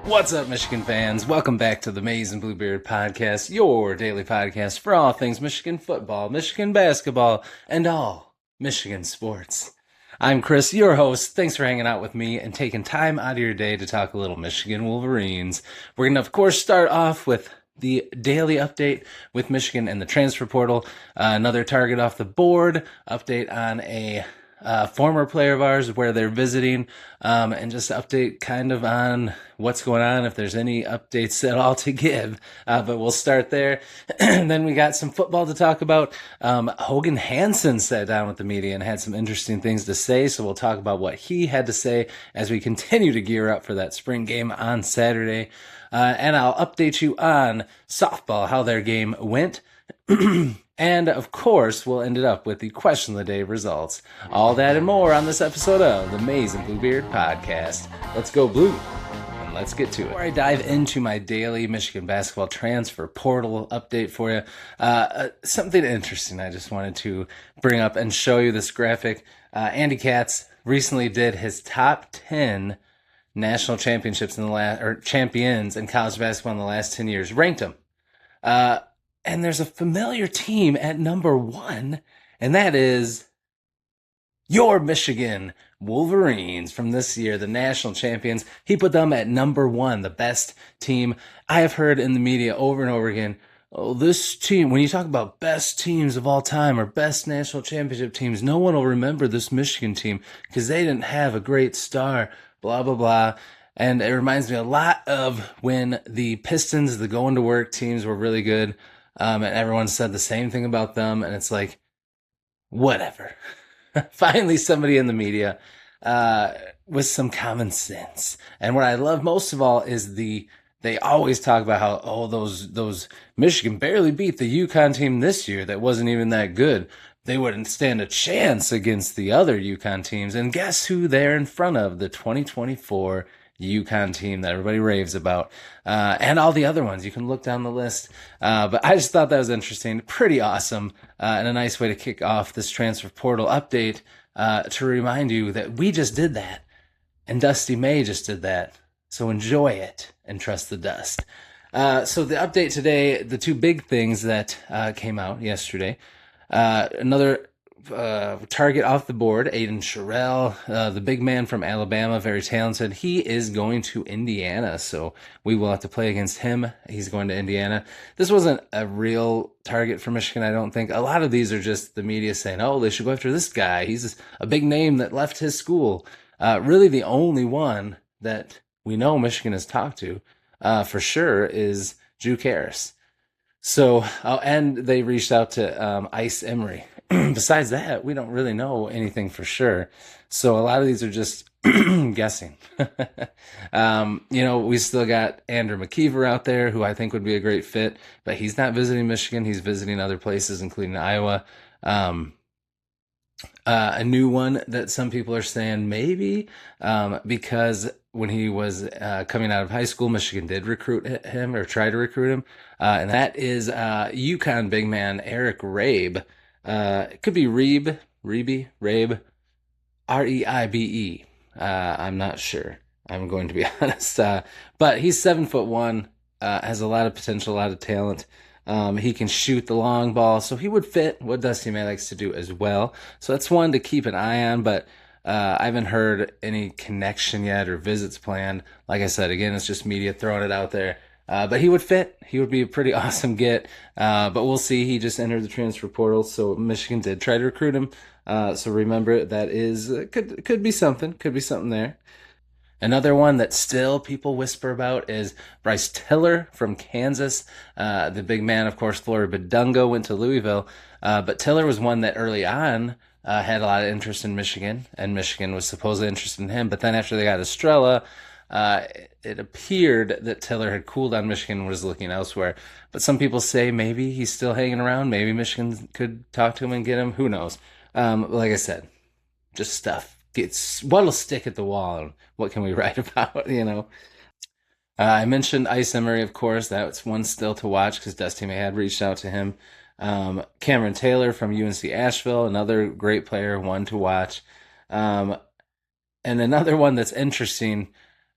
What's up, Michigan fans? Welcome back to the Maize and Bluebeard podcast, your daily podcast for all things Michigan football, Michigan basketball, and all Michigan sports. I'm Chris, your host. Thanks for hanging out with me and taking time out of your day to talk a little Michigan Wolverines. We're going to, of course, start off with the daily update with Michigan and the transfer portal. Another target off the board, update on a former player of ours where they're visiting, and just update kind of on what's going on, if there's any updates at all to give. But we'll start there. And then we got some football to talk about. Hogan Hansen sat down with the media and had some interesting things to say. So we'll talk about what he had to say as we continue to gear up for that spring game on Saturday. And I'll update you on softball, how their game went. And, of course, we'll end it up with the question of the day results. All that and more on this episode of the Maize and Bluebeard podcast. Let's go blue, and let's get to it. Before I dive into my daily Michigan basketball transfer portal update for you, something interesting I just wanted to bring up and show you this graphic. Andy Katz recently did his top 10 national championships in the last, or champions in college basketball in the last 10 years, ranked them. And there's a familiar team at number 1, and that is your Michigan Wolverines from this year, the national champions. He put them at number 1, the best team. I have heard in the media over and over again, oh, this team, when you talk about best teams of all time or best national championship teams, no one will remember this Michigan team because they didn't have a great star, blah, blah, blah. And it reminds me a lot of when the Pistons, the going to work teams, were really good. And everyone said the same thing about them, and it's like, whatever. Finally, somebody in the media with some common sense. And what I love most of all is they always talk about how, oh, those Michigan barely beat the UConn team this year that wasn't even that good. They wouldn't stand a chance against the other UConn teams. And guess who they're in front of? The 2024 UConn team that everybody raves about, and all the other ones. You can look down the list. But I just thought that was interesting, pretty awesome, and a nice way to kick off this transfer portal update, to remind you that we just did that, and Dusty May just did that. So enjoy it and trust the dust. So the update today, the two big things that came out yesterday, another target off the board, Aiden Sherrill, the big man from Alabama, very talented. He is going to Indiana, so we will have to play against him. He's going to Indiana. This wasn't a real target for Michigan, I don't think. A lot of these are just the media saying, oh, they should go after this guy. He's a big name that left his school. Really the only one that we know Michigan has talked to for sure is Juke Harris. So, and they reached out to Ice Emery. Besides that, we don't really know anything for sure. So a lot of these are just guessing. We still got Andrew McKeever out there, who I think would be a great fit, but he's not visiting Michigan. He's visiting other places, including Iowa. A new one that some people are saying maybe, because when he was coming out of high school, Michigan did recruit him or try to recruit him. And that is UConn big man Eric Rabe. It could be Rabe, Reibe. I'm not sure. I'm going to be honest. But he's 7'1", has a lot of potential, a lot of talent. He can shoot the long ball, so he would fit what Dusty May likes to do as well. So that's one to keep an eye on, but I haven't heard any connection yet or visits planned. Like I said, again, it's just media throwing it out there. But he would fit. He would be a pretty awesome get. But we'll see. He just entered the transfer portal, so Michigan did try to recruit him. So remember, that is could be something. Could be something there. Another one that still people whisper about is Bryce Tiller from Kansas. The big man, of course, Florida Badungo, went to Louisville. But Tiller was one that early on had a lot of interest in Michigan, and Michigan was supposedly interested in him. But then after they got Estrella, it appeared that Tiller had cooled on Michigan and was looking elsewhere. But some people say maybe he's still hanging around. Maybe Michigan could talk to him and get him. Who knows? Like I said, just stuff. What'll stick at the wall and what can we write about, I mentioned Ice Emery, of course. That's one still to watch because Dusty May had reached out to him. Cameron Taylor from UNC Asheville, another great player, one to watch. And another one that's interesting,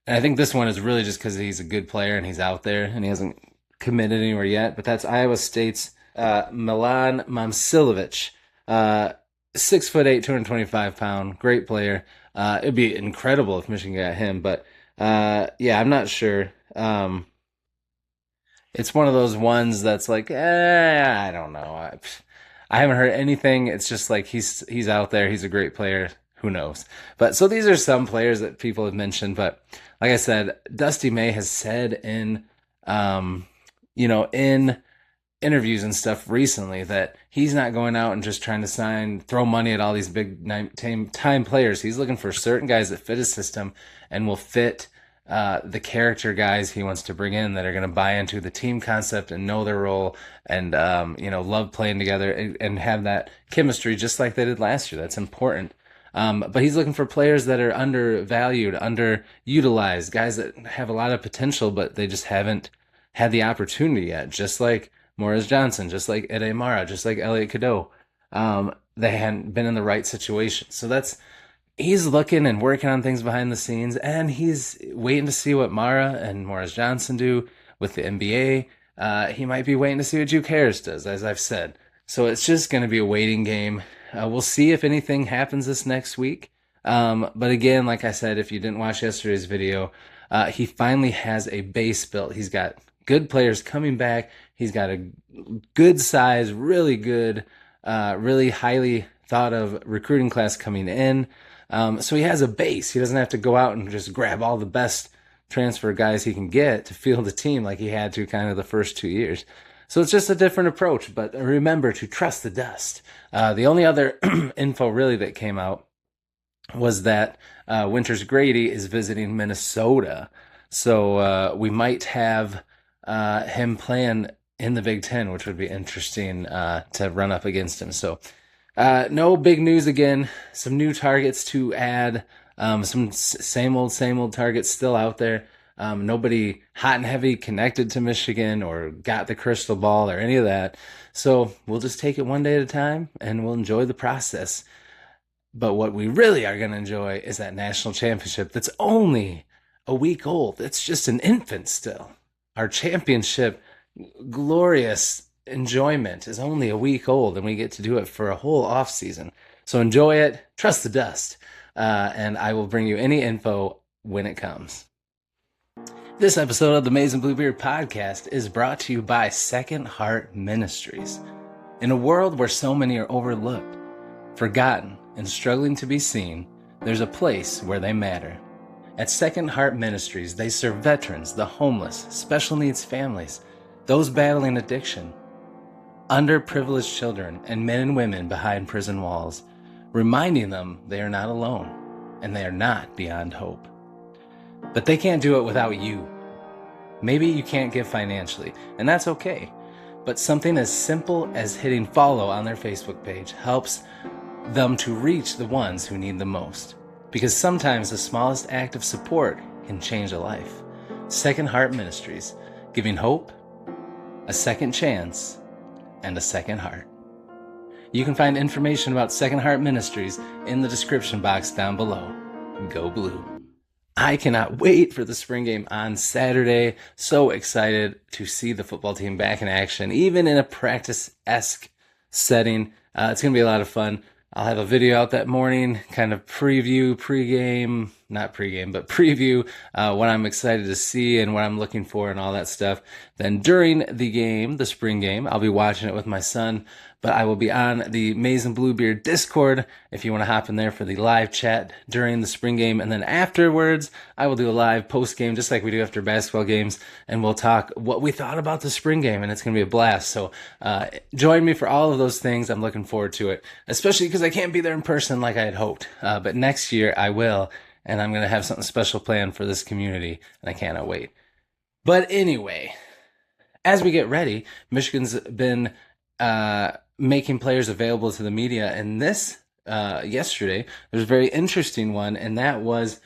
And I think this one is really just because he's a good player and he's out there and he hasn't committed anywhere yet. But that's Iowa State's Milan Momcilovic. Uh, 6'8", 225 pound, great player. It'd be incredible if Michigan got him, but yeah, I'm not sure. It's one of those ones that's like, I don't know. I haven't heard anything. It's just like he's out there. He's a great player. Who knows? But so these are some players that people have mentioned. But like I said, Dusty May has said um, in interviews and stuff recently that he's not going out and just trying to throw money at all these big time players. He's looking for certain guys that fit his system and will fit the character guys he wants to bring in that are going to buy into the team concept and know their role and love playing together and have that chemistry just like they did last year. That's important. But he's looking for players that are undervalued, underutilized, guys that have a lot of potential, but they just haven't had the opportunity yet. Just like Morris Johnson, just like Ede Mara, just like Elliot Cadeau. They hadn't been in the right situation. So he's looking and working on things behind the scenes, and he's waiting to see what Mara and Morris Johnson do with the NBA. He might be waiting to see what Duke Harris does, as I've said. So it's just going to be a waiting game. We'll see if anything happens this next week. But again, like I said, if you didn't watch yesterday's video, he finally has a base built. He's got good players coming back. He's got a good size, really good, really highly thought of recruiting class coming in. So he has a base. He doesn't have to go out and just grab all the best transfer guys he can get to field the team like he had to kind of the first 2 years. So it's just a different approach, but remember to trust the dust. The only other info really that came out was that Winters Grady is visiting Minnesota. So we might have him playing in the Big Ten, which would be interesting to run up against him. So no big news again. Some new targets to add. Some same old targets still out there. Nobody hot and heavy connected to Michigan or got the crystal ball or any of that. So we'll just take it one day at a time and we'll enjoy the process. But what we really are going to enjoy is that national championship that's only a week old. It's just an infant still. Our championship, glorious enjoyment, is only a week old, and we get to do it for a whole off season. So enjoy it, trust the dust, and I will bring you any info when it comes. This episode of the Maize and Bluebeard podcast is brought to you by Second Heart Ministries. In a world where so many are overlooked, forgotten, and struggling to be seen, there's a place where they matter. At Second Heart Ministries, they serve veterans, the homeless, special needs families, those battling addiction, underprivileged children, and men and women behind prison walls, reminding them they are not alone and they are not beyond hope. But they can't do it without you. Maybe you can't give financially, and that's okay. But something as simple as hitting follow on their Facebook page helps them to reach the ones who need the most. Because sometimes the smallest act of support can change a life. Second Heart Ministries, giving hope, a second chance, and a second heart. You can find information about Second Heart Ministries in the description box down below. Go Blue. I cannot wait for the spring game on Saturday. So excited to see the football team back in action, even in a practice-esque setting. It's going to be a lot of fun. I'll have a video out that morning, kind of preview what I'm excited to see and what I'm looking for and all that stuff. Then during the game, the spring game, I'll be watching it with my son, but I will be on the Maize and Bluebeard Discord if you want to hop in there for the live chat during the spring game. And then afterwards, I will do a live post game just like we do after basketball games, and we'll talk what we thought about the spring game, and it's going to be a blast. So join me for all of those things. I'm looking forward to it, especially because I can't be there in person like I had hoped. But next year I will, and I'm going to have something special planned for this community, and I cannot wait. But anyway, as we get ready, Michigan's been making players available to the media, and this yesterday there's a very interesting one, and that was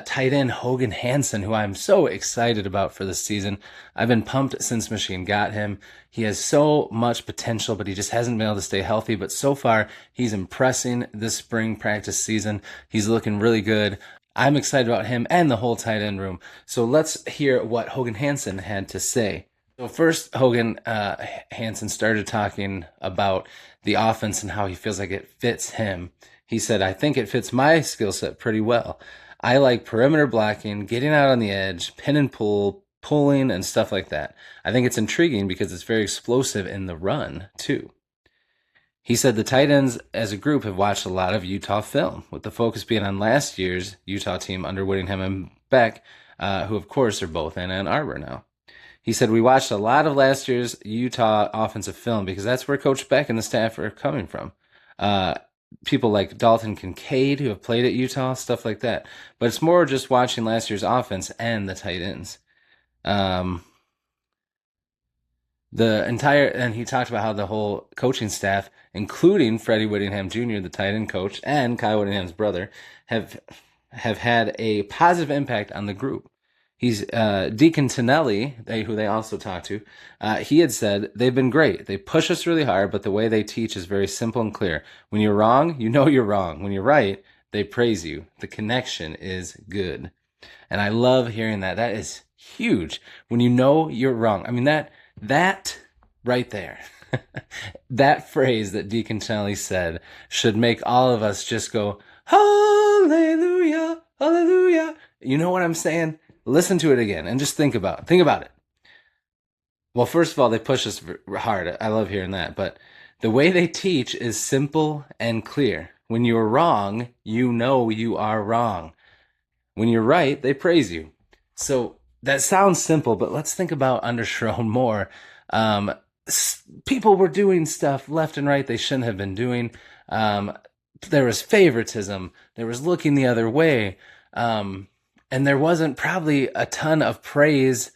tight end Hogan Hansen, who I'm so excited about for this season. I've been pumped since Michigan got him. He has so much potential, but he just hasn't been able to stay healthy. But so far, he's impressing this spring practice season. He's looking really good. I'm excited about him and the whole tight end room. So let's hear what Hogan Hansen had to say. So first, Hogan Hansen started talking about the offense and how he feels like it fits him. He said, I think it fits my skill set pretty well. I like perimeter blocking, getting out on the edge, pin and pull, pulling, and stuff like that. I think it's intriguing because it's very explosive in the run, too. He said the tight ends as a group have watched a lot of Utah film, with the focus being on last year's Utah team under Whittingham and Beck, who of course are both in Ann Arbor now. He said, we watched a lot of last year's Utah offensive film because that's where Coach Beck and the staff are coming from. People like Dalton Kincaid who have played at Utah, stuff like that. But it's more just watching last year's offense and the tight ends. And he talked about how the whole coaching staff, including Freddie Whittingham Jr., the tight end coach, and Kyle Whittingham's brother, have had a positive impact on the group. He's Deacon Tonelli, who they also talked to. He had said they've been great. They push us really hard, but the way they teach is very simple and clear. When you're wrong, you know you're wrong. When you're right, they praise you. The connection is good, and I love hearing that. That is huge. When you know you're wrong. I mean that right there, that phrase that Deacon Tonelli said should make all of us just go, hallelujah, hallelujah. You know what I'm saying? Listen to it again and just think about it. Well, first of all, they push us hard. I love hearing that. But the way they teach is simple and clear. When you're wrong, you know you are wrong. When you're right, they praise you. So that sounds simple, but let's think about under Sharon more. People were doing stuff left and right they shouldn't have been doing. There was favoritism. There was looking the other way. And there wasn't probably a ton of praise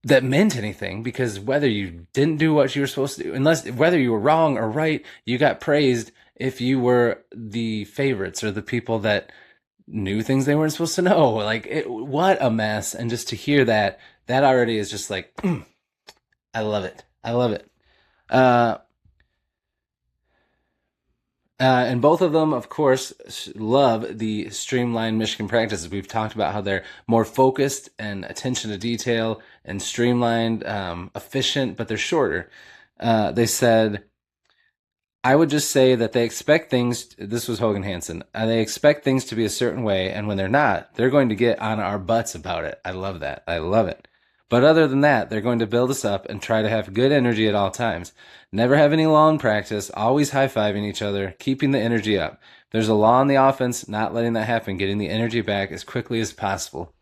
that meant anything, because whether you didn't do what you were supposed to do, whether you were wrong or right, you got praised if you were the favorites or the people that knew things they weren't supposed to know. Like, what a mess. And just to hear that already is just like, I love it. I love it. And both of them, of course, love the streamlined Michigan practices. We've talked about how they're more focused and attention to detail and streamlined, efficient, but they're shorter. They said, I would just say that they expect things, this was Hogan Hansen, they expect things to be a certain way, and when they're not, they're going to get on our butts about it. I love that. I love it. But other than that, they're going to build us up and try to have good energy at all times. Never have any lull in practice, always high-fiving each other, keeping the energy up. There's a law in the offense, not letting that happen, getting the energy back as quickly as possible.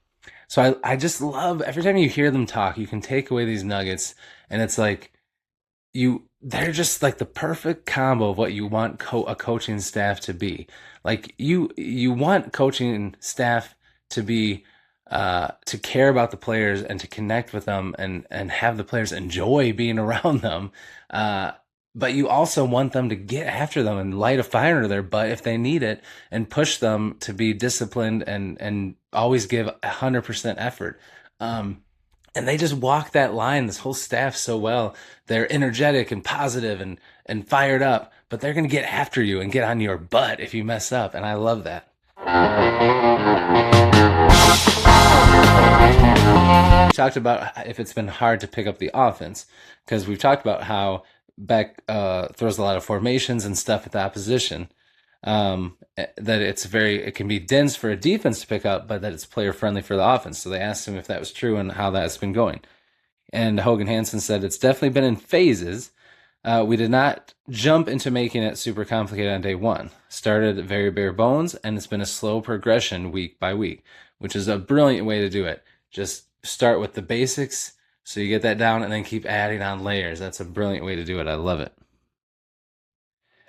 So I just love, every time you hear them talk, you can take away these nuggets, and it's like, they're just like the perfect combo of what you want a coaching staff to be. Like, you want coaching staff to be, to care about the players and to connect with them and have the players enjoy being around them. But you also want them to get after them and light a fire under their butt if they need it, and push them to be disciplined and always give 100% effort. And they just walk that line, this whole staff, so well. They're energetic and positive and fired up, but they're going to get after you and get on your butt if you mess up. And I love that. We talked about if it's been hard to pick up the offense, because we've talked about how Beck throws a lot of formations and stuff at the opposition. That it can be dense for a defense to pick up, but that it's player friendly for the offense. So they asked him if that was true and how that's been going. And Hogan Hansen said it's definitely been in phases. We did not jump into making it super complicated on day one. Started very bare bones, and it's been a slow progression week by week, which is a brilliant way to do it. Just start with the basics so you get that down, and then keep adding on layers. That's a brilliant way to do it. I love it.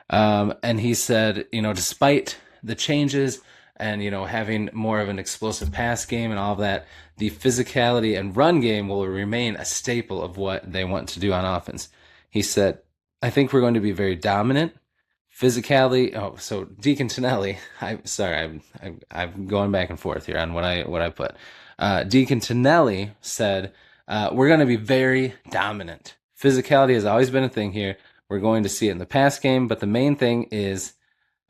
And he said, despite the changes and, having more of an explosive pass game and all of that, the physicality and run game will remain a staple of what they want to do on offense. He said, I think we're going to be very dominant. Physicality. Oh, so Deacon Tonelli, I'm going back and forth here on what I put. Deacon Tonelli said, we're going to be very dominant. Physicality has always been a thing here. We're going to see it in the pass game, but the main thing is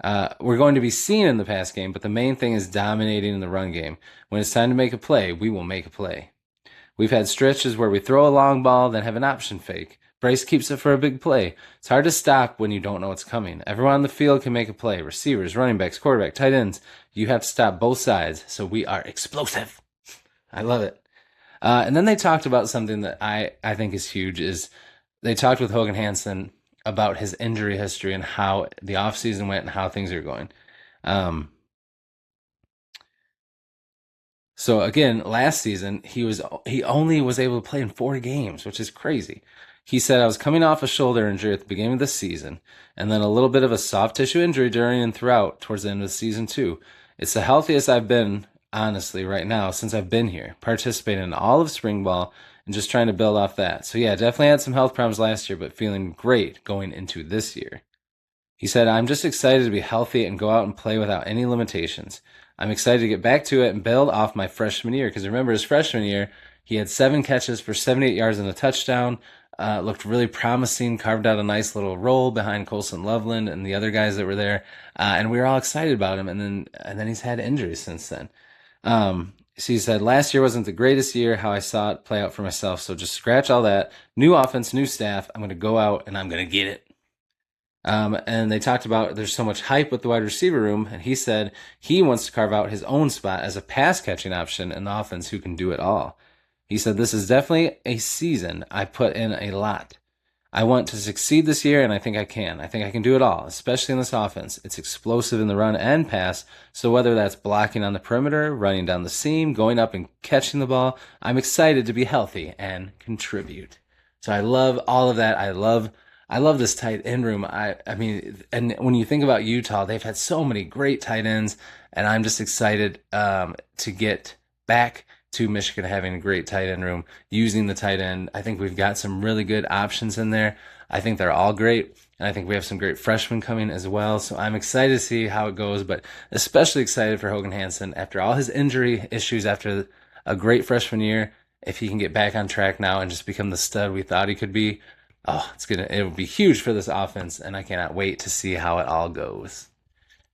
We're going to be seen in the pass game, but the main thing is dominating in the run game. When it's time to make a play, we will make a play. We've had stretches where we throw a long ball, then have an option fake. Bryce keeps it for a big play. It's hard to stop when you don't know what's coming. Everyone on the field can make a play. Receivers, running backs, quarterback, tight ends. You have to stop both sides, so we are explosive. I love it. And then they talked about something that I think is huge, is they talked with Hogan Hansen about his injury history and how the offseason went and how things are going. So again, last season he only was able to play in 4 games, which is crazy. He said, I was coming off a shoulder injury at the beginning of the season, and then a little bit of a soft tissue injury during and throughout towards the end of the season too. It's the healthiest I've been, honestly, right now since I've been here, participating in all of spring ball and just trying to build off that. So yeah, definitely had some health problems last year, but feeling great going into this year. He said, I'm just excited to be healthy and go out and play without any limitations. I'm excited to get back to it and build off my freshman year. Because remember, his freshman year, he had 7 catches for 78 yards and a touchdown. Looked really promising, carved out a nice little role behind Colson Loveland and the other guys that were there. And we were all excited about him. And then he's had injuries since then. So he said, last year wasn't the greatest year, how I saw it play out for myself. So just scratch all that. New offense, new staff. I'm going to go out and I'm going to get it. And they talked about there's so much hype with the wide receiver room, and he said he wants to carve out his own spot as a pass catching option in the offense who can do it all. He said, this is definitely a season I put in a lot. I want to succeed this year, and I think I can. I think I can do it all, especially in this offense. It's explosive in the run and pass, so whether that's blocking on the perimeter, running down the seam, going up and catching the ball, I'm excited to be healthy and contribute. So I love all of that. I love this tight end room. I mean, and when you think about Utah, they've had so many great tight ends, and I'm just excited to get back to Michigan having a great tight end room, using the tight end. I think we've got some really good options in there. I think they're all great, and I think we have some great freshmen coming as well. So I'm excited to see how it goes, but especially excited for Hogan Hansen after all his injury issues after a great freshman year. If he can get back on track now and just become the stud we thought he could be, it will be huge for this offense, and I cannot wait to see how it all goes.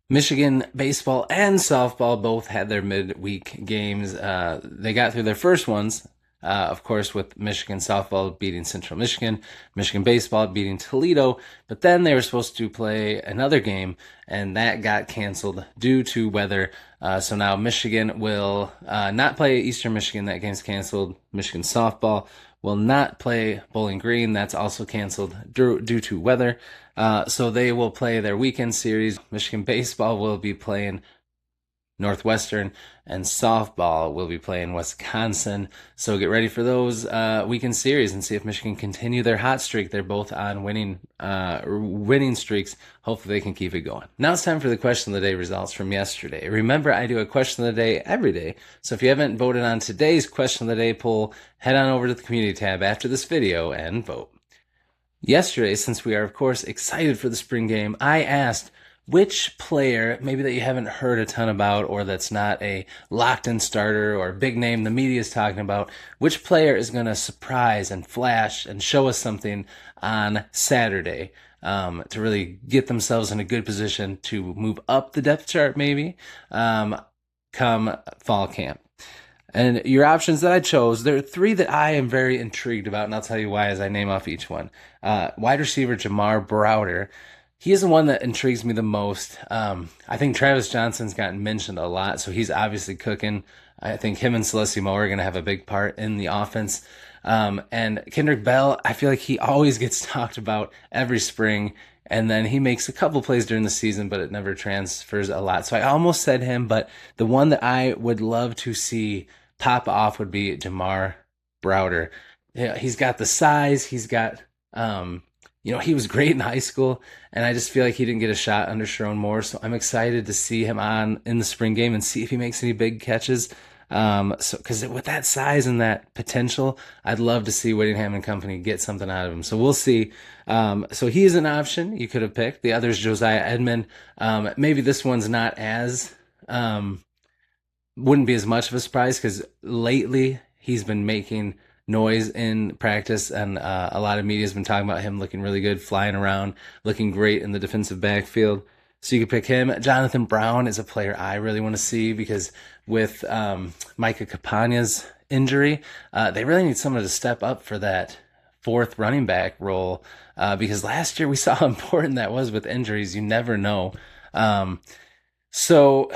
Michigan baseball and softball both had their midweek games. They got through their first ones, of course, with Michigan softball beating Central Michigan, Michigan baseball beating Toledo, but then they were supposed to play another game, and that got canceled due to weather. So now Michigan will not play Eastern Michigan. That game's canceled. Michigan softball will not play Bowling Green. That's also canceled due to weather. So they will play their weekend series. Michigan baseball will be playing Northwestern, and softball will be playing Wisconsin. So get ready for those weekend series and see if Michigan continue their hot streak. They're both on winning streaks. Hopefully they can keep it going. Now it's time for the question of the day results from yesterday. Remember, I do a question of the day every day. So if you haven't voted on today's question of the day poll, head on over to the community tab after this video and vote. Yesterday, since we are, of course, excited for the spring game, I asked which player, maybe that you haven't heard a ton about or that's not a locked-in starter or a big name the media is talking about, which player is going to surprise and flash and show us something on Saturday to really get themselves in a good position to move up the depth chart maybe come fall camp. And your options that I chose, there are 3 that I am very intrigued about, and I'll tell you why as I name off each one. Wide receiver Jamar Browder. He is the one that intrigues me the most. I think Travis Johnson's gotten mentioned a lot, so he's obviously cooking. I think him and Celestia Moore are going to have a big part in the offense. And Kendrick Bell, I feel like he always gets talked about every spring, and then he makes a couple plays during the season, but it never transfers a lot. So I almost said him, but the one that I would love to see pop off would be Jamar Browder. Yeah, he's got the size. He's got, he was great in high school, and I just feel like he didn't get a shot under Sharon Moore. So I'm excited to see him on in the spring game and see if he makes any big catches. Because with that size and that potential, I'd love to see Whittingham and company get something out of him. So we'll see. So he is an option you could have picked. The other is Josiah Edmond. Maybe this one's not as, wouldn't be as much of a surprise because lately he's been making noise in practice, and a lot of media has been talking about him looking really good, flying around, looking great in the defensive backfield. So you could pick him. Jonathan Brown is a player I really want to see because with Micah Capana's injury, they really need someone to step up for that fourth running back role because last year we saw how important that was with injuries. You never know. So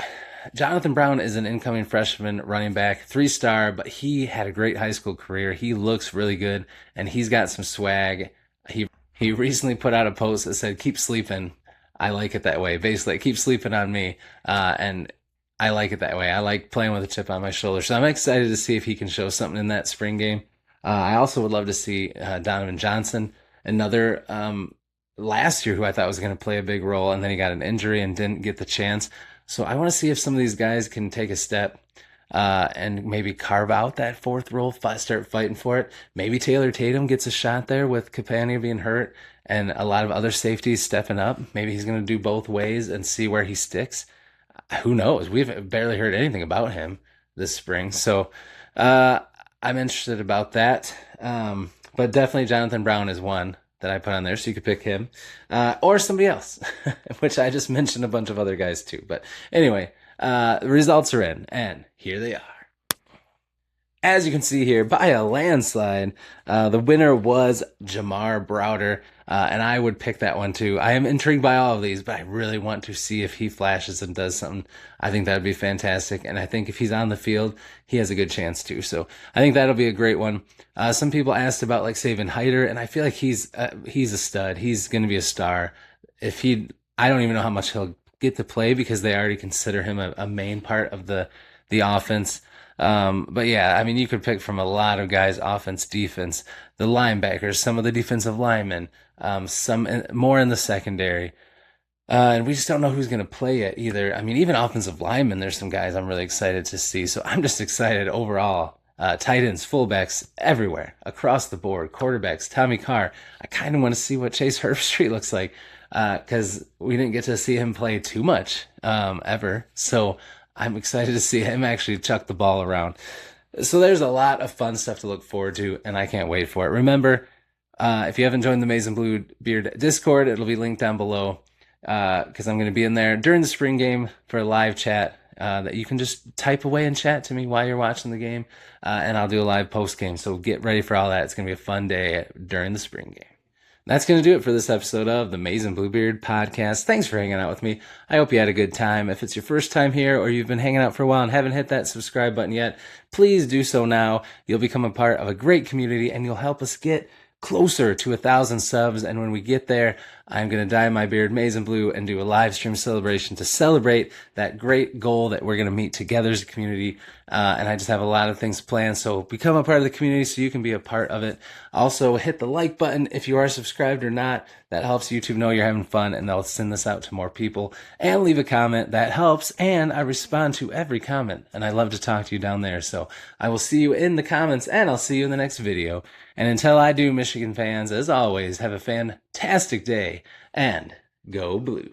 Jonathan Brown is an incoming freshman running back, 3-star, but he had a great high school career. He looks really good, and he's got some swag. He recently put out a post that said, "Keep sleeping. I like it that way." Basically, keep sleeping on me, and I like it that way. I like playing with a chip on my shoulder. So I'm excited to see if he can show something in that spring game. I also would love to see Donovan Johnson, another last year who I thought was going to play a big role, and then he got an injury and didn't get the chance. So I want to see if some of these guys can take a step and maybe carve out that fourth role, start fighting for it. Maybe Taylor Tatum gets a shot there with Capania being hurt and a lot of other safeties stepping up. Maybe he's going to do both ways and see where he sticks. Who knows? We've barely heard anything about him this spring. So I'm interested about that. But definitely Jonathan Brown is one that I put on there, so you could pick him or somebody else, which I just mentioned a bunch of other guys too. But anyway, the results are in, and here they are. As you can see here, by a landslide, the winner was Jamar Browder, and I would pick that one too. I am intrigued by all of these, but I really want to see if he flashes and does something. I think that would be fantastic, and I think if he's on the field, he has a good chance too. So I think that'll be a great one. Some people asked about like Saban Hyder, and I feel like he's a stud. He's going to be a star. I don't even know how much he'll get to play because they already consider him a main part of the offense. But yeah, I mean, you could pick from a lot of guys, offense, defense, the linebackers, some of the defensive linemen, some more in the secondary. And we just don't know who's going to play it either. I mean, even offensive linemen, there's some guys I'm really excited to see. So I'm just excited overall. Tight ends, fullbacks, everywhere, across the board, quarterbacks, Tommy Carr. I kind of want to see what Chase Herbstreit looks like because we didn't get to see him play too much ever. So I'm excited to see him actually chuck the ball around. So there's a lot of fun stuff to look forward to, and I can't wait for it. Remember, if you haven't joined the Maize and Blue Beard Discord, it'll be linked down below because I'm going to be in there during the spring game for a live chat that you can just type away and chat to me while you're watching the game, and I'll do a live post game. So get ready for all that. It's going to be a fun day during the spring game. That's going to do it for this episode of the Maize and Bluebeard podcast. Thanks for hanging out with me. I hope you had a good time. If it's your first time here or you've been hanging out for a while and haven't hit that subscribe button yet, please do so now. You'll become a part of a great community and you'll help us get closer to 1,000 subs. And when we get there, I'm going to dye my beard maize and blue and do a live stream celebration to celebrate that great goal that we're going to meet together as a community. And I just have a lot of things planned. So become a part of the community so you can be a part of it. Also, hit the like button if you are subscribed or not. That helps YouTube know you're having fun and they'll send this out to more people. And leave a comment. That helps. And I respond to every comment. And I love to talk to you down there. So I will see you in the comments and I'll see you in the next video. And until I do, Michigan fans, as always, have a fantastic day and go blue.